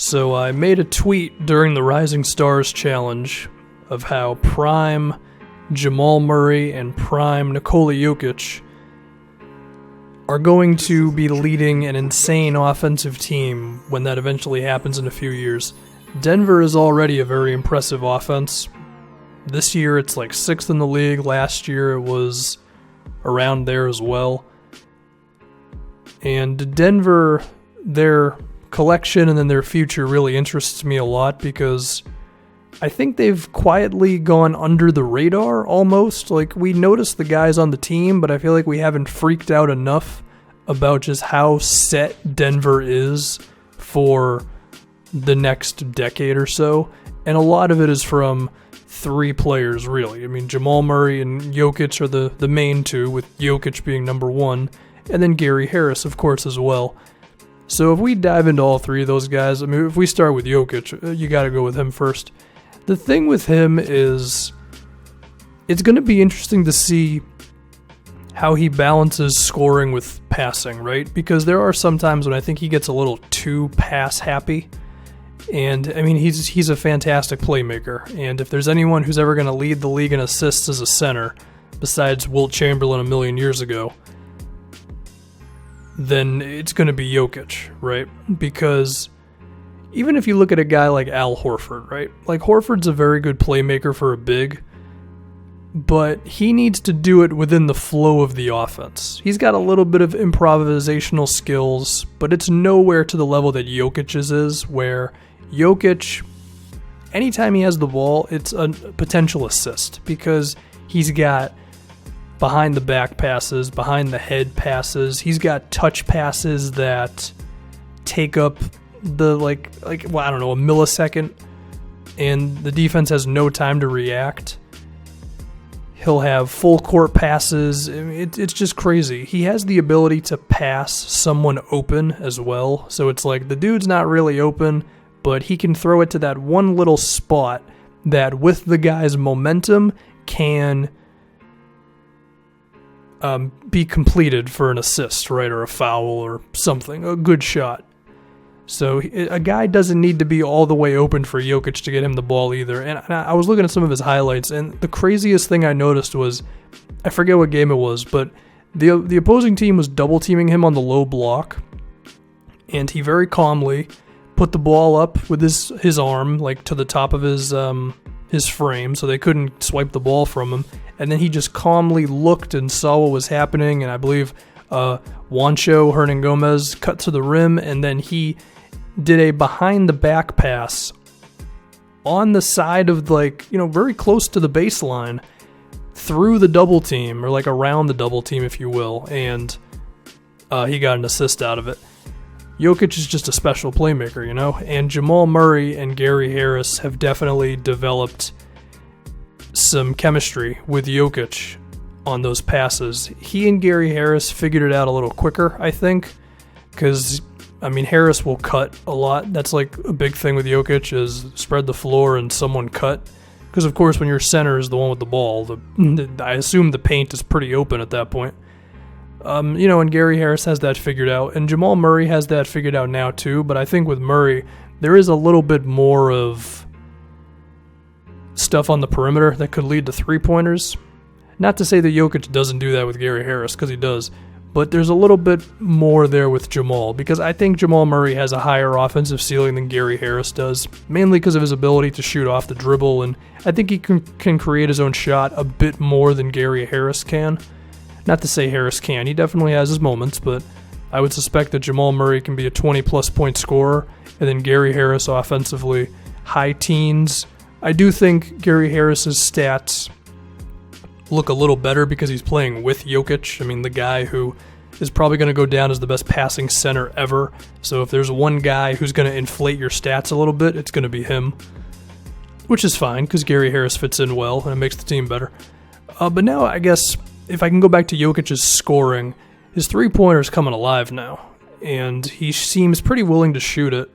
So I made a tweet during the Rising Stars Challenge of how prime Jamal Murray and prime Nikola Jokic are going to be leading an insane offensive team when that eventually happens in a few years. Denver is already a very impressive offense. This year it's like 6th in the league. Last year it was around there as well. And Denver, their collection and then their future really interests me a lot because I think they've quietly gone under the radar almost. Like, we notice the guys on the team, but I feel like we haven't freaked out enough about just how set Denver is for the next decade or so. And a lot of it is from three players, really. I mean, Jamal Murray and Jokic are the main two, with Jokic being number one, and then Gary Harris, of course, as well. So if we dive into all three of those guys, I mean, if we start with Jokic, you got to go with him first. The thing with him is it's going to be interesting to see how he balances scoring with passing, right? Because there are some times when I think he gets a little too pass happy. And, I mean, he's a fantastic playmaker. And if there's anyone who's ever going to lead the league in assists as a center, besides Wilt Chamberlain a million years ago, then it's going to be Jokic, right? Because even if you look at a guy like Al Horford, right? Like, Horford's a very good playmaker for a big, but he needs to do it within the flow of the offense. He's got a little bit of improvisational skills, but it's nowhere to the level that Jokic's is, where Jokic, anytime he has the ball, it's a potential assist because he's got behind the back passes, behind the head passes. He's got touch passes that take up the well, I don't know, a millisecond, and the defense has no time to react. He'll have full court passes. It's just crazy. He has the ability to pass someone open as well. So it's like the dude's not really open, but he can throw it to that one little spot that with the guy's momentum can be completed for an assist, right? Or a foul or something, a good shot. So a guy doesn't need to be all the way open for Jokic to get him the ball either. And I was looking at some of his highlights, and the craziest thing I noticed was, I forget what game it was, but the opposing team was double teaming him on the low block, and he very calmly put the ball up with his arm, like to the top of his frame, so they couldn't swipe the ball from him. And then he just calmly looked and saw what was happening, and I believe Juancho Hernangomez cut to the rim, and then he did a behind-the-back pass on the side of, very close to the baseline through the double team, or around the double team, if you will, and he got an assist out of it. Jokic is just a special playmaker, and Jamal Murray and Gary Harris have definitely developed some chemistry with Jokic on those passes. He and Gary Harris figured it out a little quicker, I think, because, Harris will cut a lot. That's a big thing with Jokic, is spread the floor and someone cut. Because, of course, when your center is the one with the ball, I assume the paint is pretty open at that point. And Gary Harris has that figured out, and Jamal Murray has that figured out now too, but I think with Murray, there is a little bit more of stuff on the perimeter that could lead to three-pointers. Not to say that Jokic doesn't do that with Gary Harris, because he does, but there's a little bit more there with Jamal, because I think Jamal Murray has a higher offensive ceiling than Gary Harris does, mainly because of his ability to shoot off the dribble, and I think he can create his own shot a bit more than Gary Harris can. Not to say Harris can, he definitely has his moments, but I would suspect that Jamal Murray can be a 20-plus point scorer, and then Gary Harris offensively, high teens. I do think Gary Harris's stats look a little better because he's playing with Jokic. The guy who is probably going to go down as the best passing center ever. So if there's one guy who's going to inflate your stats a little bit, it's going to be him, which is fine because Gary Harris fits in well and it makes the team better. But now I guess if I can go back to Jokic's scoring, his three-pointer's coming alive now, and he seems pretty willing to shoot it.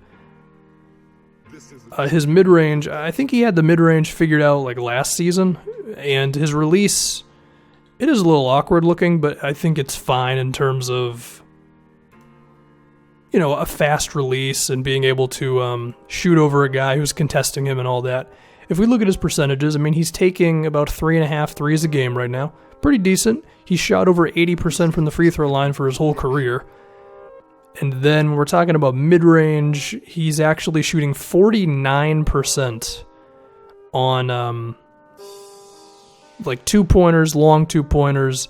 His mid-range, I think he had the mid-range figured out last season, and his release, it is a little awkward looking, but I think it's fine in terms of a fast release and being able to shoot over a guy who's contesting him and all that. If we look at his percentages, I mean, he's taking about 3.5 threes a game right now. Pretty decent. He shot over 80% from the free throw line for his whole career. And then when we're talking about mid-range, he's actually shooting 49% on like two-pointers, long two-pointers,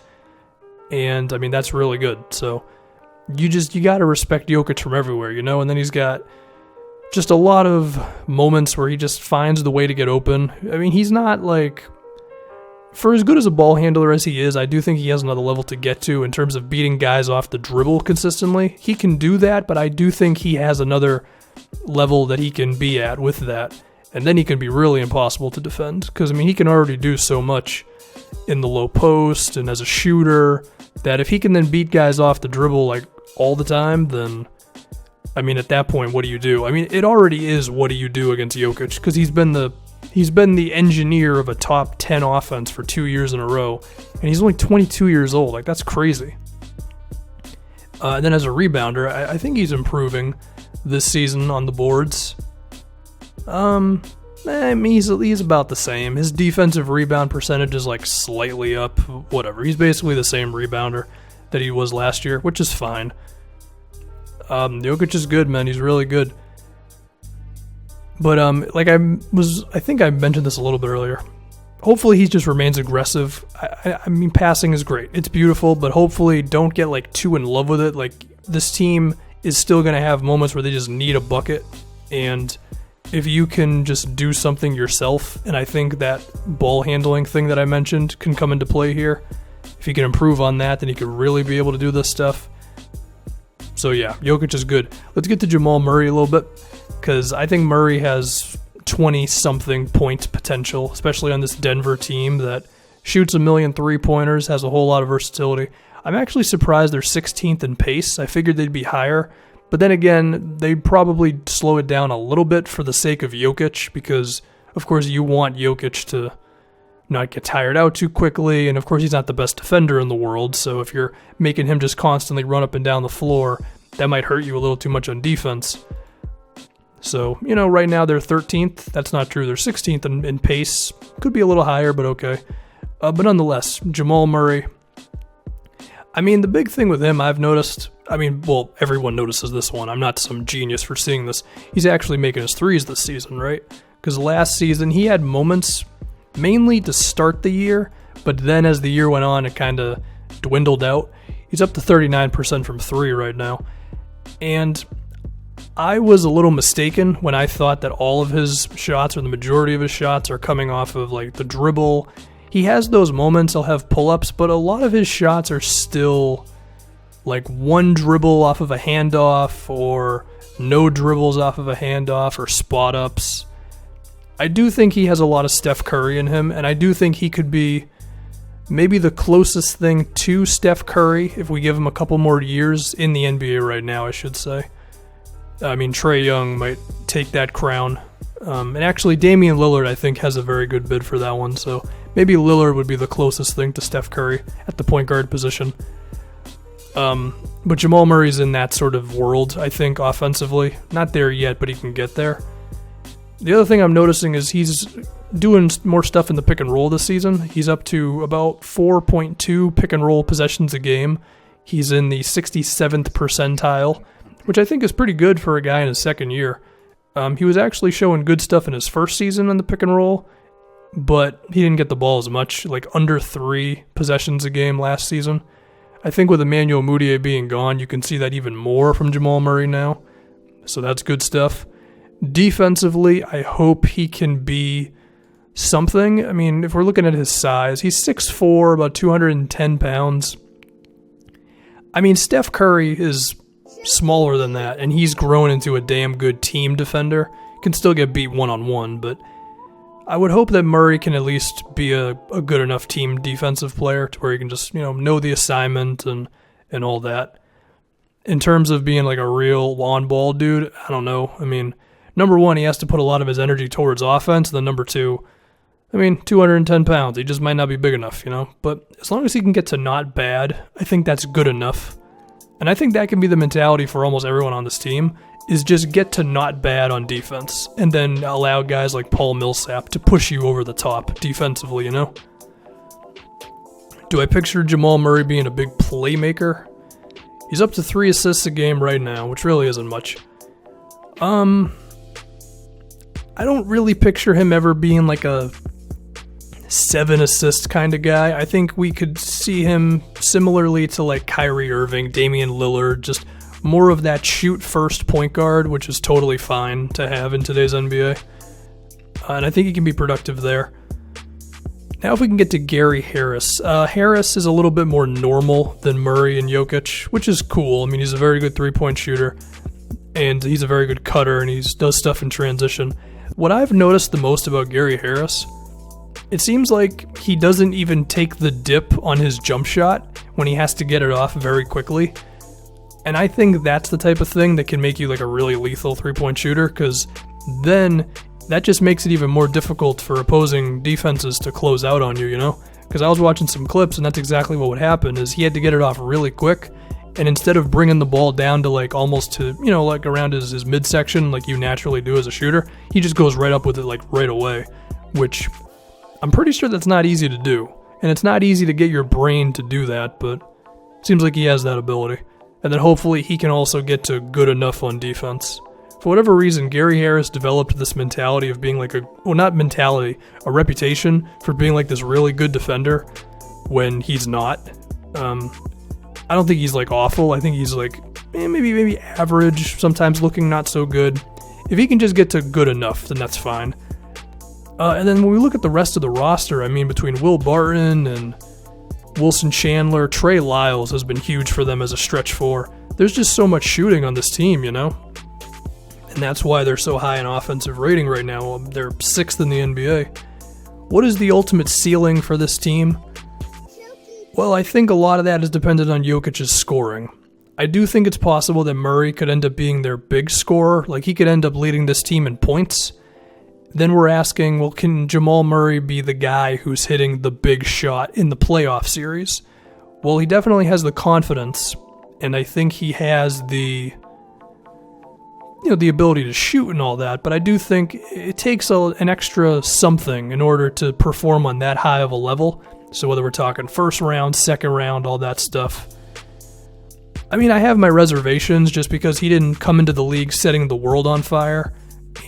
and I mean, that's really good. So you got to respect Jokic from everywhere, and then he's got just a lot of moments where he just finds the way to get open. I mean, he's not like, for as good as a ball handler as he is, I do think he has another level to get to in terms of beating guys off the dribble consistently. He can do that, but I do think he has another level that he can be at with that. And then he can be really impossible to defend. Because, I mean, he can already do so much in the low post and as a shooter that if he can then beat guys off the dribble like all the time, then, I mean, at that point, what do you do? I mean, it already is what do you do against Jokic, because he's been the engineer of a top 10 offense for 2 years in a row, and he's only 22 years old. Like, that's crazy. And then as a rebounder, I think he's improving this season on the boards. I mean, he's about the same. His defensive rebound percentage is like slightly up, whatever. He's basically the same rebounder that he was last year, which is fine. Jokic is good, man. He's really good. But I think I mentioned this a little bit earlier. Hopefully he just remains aggressive. I mean, passing is great. It's beautiful, but hopefully don't get like too in love with it. Like, this team is still going to have moments where they just need a bucket, and if you can just do something yourself, and I think that ball handling thing that I mentioned can come into play here. If you can improve on that, then you could really be able to do this stuff. So yeah, Jokic is good. Let's get to Jamal Murray a little bit, because I think Murray has 20-something point potential, especially on this Denver team that shoots a million three-pointers, has a whole lot of versatility. I'm actually surprised they're 16th in pace. I figured they'd be higher. But then again, they'd probably slow it down a little bit for the sake of Jokic, because, of course, you want Jokic to not get tired out too quickly, and of course he's not the best defender in the world, so if you're making him just constantly run up and down the floor, that might hurt you a little too much on defense. So, right now they're 13th. That's not true. They're 16th in pace. Could be a little higher, but okay. But nonetheless, Jamal Murray. I mean, the big thing with him I've noticed, everyone notices this one. I'm not some genius for seeing this. He's actually making his threes this season, right? Because last season he had moments mainly to start the year, but then as the year went on, it kind of dwindled out. He's up to 39% from three right now. And I was a little mistaken when I thought that all of his shots, or the majority of his shots, are coming off of like the dribble. He has those moments, he'll have pull-ups, but a lot of his shots are still like one dribble off of a handoff, or no dribbles off of a handoff, or spot-ups. I do think he has a lot of Steph Curry in him, and I do think he could be maybe the closest thing to Steph Curry if we give him a couple more years in the NBA right now, I should say. I mean, Trae Young might take that crown. And actually, Damian Lillard, I think, has a very good bid for that one, so maybe Lillard would be the closest thing to Steph Curry at the point guard position. But Jamal Murray's in that sort of world, I think, offensively. Not there yet, but he can get there. The other thing I'm noticing is he's doing more stuff in the pick and roll this season. He's up to about 4.2 pick and roll possessions a game. He's in the 67th percentile, which I think is pretty good for a guy in his second year. He was actually showing good stuff in his first season on the pick and roll, but he didn't get the ball as much, like under 3 possessions a game last season. I think with Emmanuel Mudiay being gone, you can see that even more from Jamal Murray now. So that's good stuff. Defensively, I hope he can be something. I mean, if we're looking at his size, he's 6'4", about 210 pounds. I mean, Steph Curry is smaller than that, and he's grown into a damn good team defender. Can still get beat one-on-one, but I would hope that Murray can at least be a good enough team defensive player to where he can just, know the assignment and all that. In terms of being like a real on-ball dude, I don't know. I mean, number one, he has to put a lot of his energy towards offense, and then number two, 210 pounds. He just might not be big enough, But as long as he can get to not bad, I think that's good enough. And I think that can be the mentality for almost everyone on this team, is just get to not bad on defense, and then allow guys like Paul Millsap to push you over the top defensively, you know? Do I picture Jamal Murray being a big playmaker? He's up to 3 assists a game right now, which really isn't much. I don't really picture him ever being like a 7 assist kind of guy. I think we could see him similarly to like Kyrie Irving, Damian Lillard, just more of that shoot first point guard, which is totally fine to have in today's NBA. And I think he can be productive there. Now if we can get to Gary Harris. Harris is a little bit more normal than Murray and Jokic, which is cool. I mean, he's a very good 3-point shooter, and he's a very good cutter, and he does stuff in transition. What I've noticed the most about Gary Harris, it seems like he doesn't even take the dip on his jump shot when he has to get it off very quickly. And I think that's the type of thing that can make you like a really lethal 3-point shooter, because then that just makes it even more difficult for opposing defenses to close out on you, you know? Because I was watching some clips, and that's exactly what would happen, is he had to get it off really quick, and instead of bringing the ball down to like almost to, you know, like around his midsection like you naturally do as a shooter, he just goes right up with it like right away, which I'm pretty sure that's not easy to do. And it's not easy to get your brain to do that, but it seems like he has that ability. And then hopefully he can also get to good enough on defense. For whatever reason, Gary Harris developed this mentality of being like a reputation for being like this really good defender when he's not. I don't think he's like awful. I think he's like maybe average, sometimes looking not so good. If he can just get to good enough, then that's fine. And then when we look at the rest of the roster, I mean, between Will Barton and Wilson Chandler, Trey Lyles has been huge for them as a stretch 4. There's just so much shooting on this team, you know? And that's why they're so high in offensive rating right now. They're 6th in the NBA. What is the ultimate ceiling for this team? Well, I think a lot of that is dependent on Jokic's scoring. I do think it's possible that Murray could end up being their big scorer. Like, he could end up leading this team in points. Then we're asking, well, can Jamal Murray be the guy who's hitting the big shot in the playoff series? Well, he definitely has the confidence, and I think he has the ability to shoot and all that, but I do think it takes an extra something in order to perform on that high of a level. So whether we're talking first round, second round, all that stuff. I mean, I have my reservations just because he didn't come into the league setting the world on fire.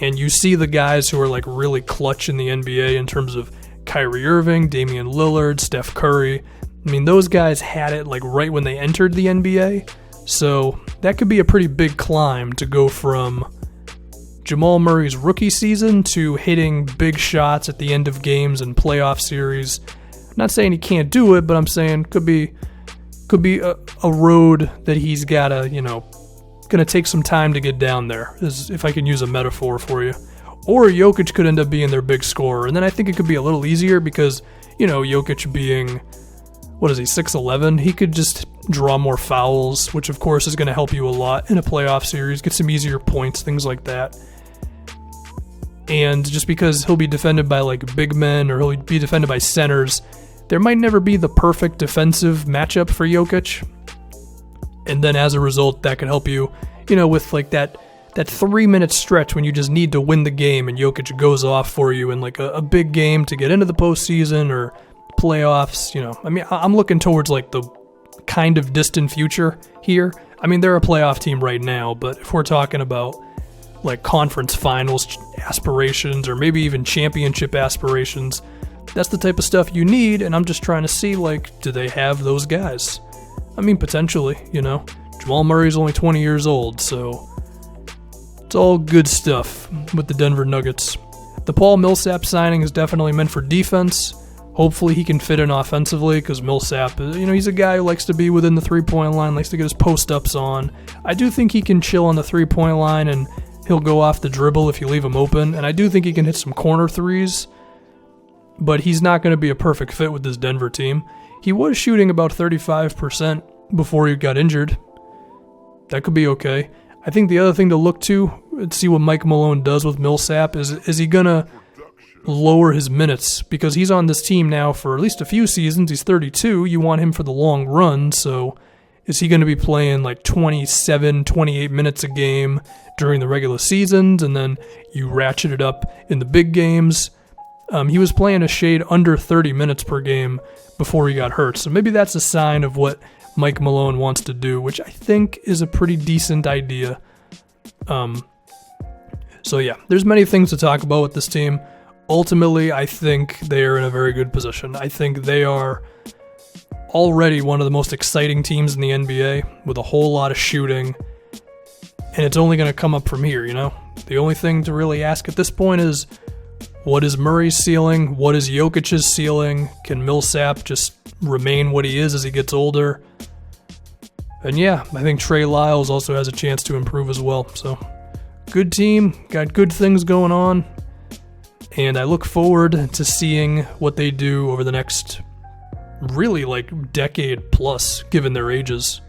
And you see the guys who are like really clutch in the NBA in terms of Kyrie Irving, Damian Lillard, Steph Curry. I mean, those guys had it like right when they entered the NBA. So that could be a pretty big climb to go from Jamal Murray's rookie season to hitting big shots at the end of games and playoff series. I'm not saying he can't do it, but I'm saying could be a road that he's gotta, going to take some time to get down there, if I can use a metaphor for you. Or Jokic could end up being their big scorer, and then I think it could be a little easier because, Jokic being, 6'11", he could just draw more fouls, which of course is going to help you a lot in a playoff series, get some easier points, things like that. And just because he'll be defended by like big men or he'll be defended by centers, there might never be the perfect defensive matchup for Jokic. And then as a result, that could help you, with like that 3-minute stretch when you just need to win the game and Jokic goes off for you in like a big game to get into the postseason or playoffs. I mean, I'm looking towards like the kind of distant future here. I mean, they're a playoff team right now, but if we're talking about like conference finals aspirations or maybe even championship aspirations, that's the type of stuff you need. And I'm just trying to see, like, do they have those guys? I mean, potentially, Jamal Murray's only 20 years old, so it's all good stuff with the Denver Nuggets. The Paul Millsap signing is definitely meant for defense. Hopefully he can fit in offensively because Millsap, he's a guy who likes to be within the 3-point line, likes to get his post-ups on. I do think he can chill on the 3-point line and he'll go off the dribble if you leave him open, and I do think he can hit some corner threes, but he's not going to be a perfect fit with this Denver team. He was shooting about 35% before he got injured. That could be okay. I think the other thing to look to and see what Mike Malone does with Millsap is he going to lower his minutes? Because he's on this team now for at least a few seasons. He's 32. You want him for the long run, so Is he going to be playing like 27, 28 minutes a game during the regular seasons, and then you ratchet it up in the big games? He was playing a shade under 30 minutes per game before he got hurt. So maybe that's a sign of what Mike Malone wants to do, which I think is a pretty decent idea. So yeah, there's many things to talk about with this team. Ultimately, I think they are in a very good position. I think they are already one of the most exciting teams in the NBA with a whole lot of shooting, and it's only going to come up from here, you know? The only thing to really ask at this point is, what is Murray's ceiling? What is Jokic's ceiling? Can Millsap just remain what he is as he gets older? And yeah, I think Trey Lyles also has a chance to improve as well. So, good team, got good things going on, and I look forward to seeing what they do over the next really like decade plus, given their ages.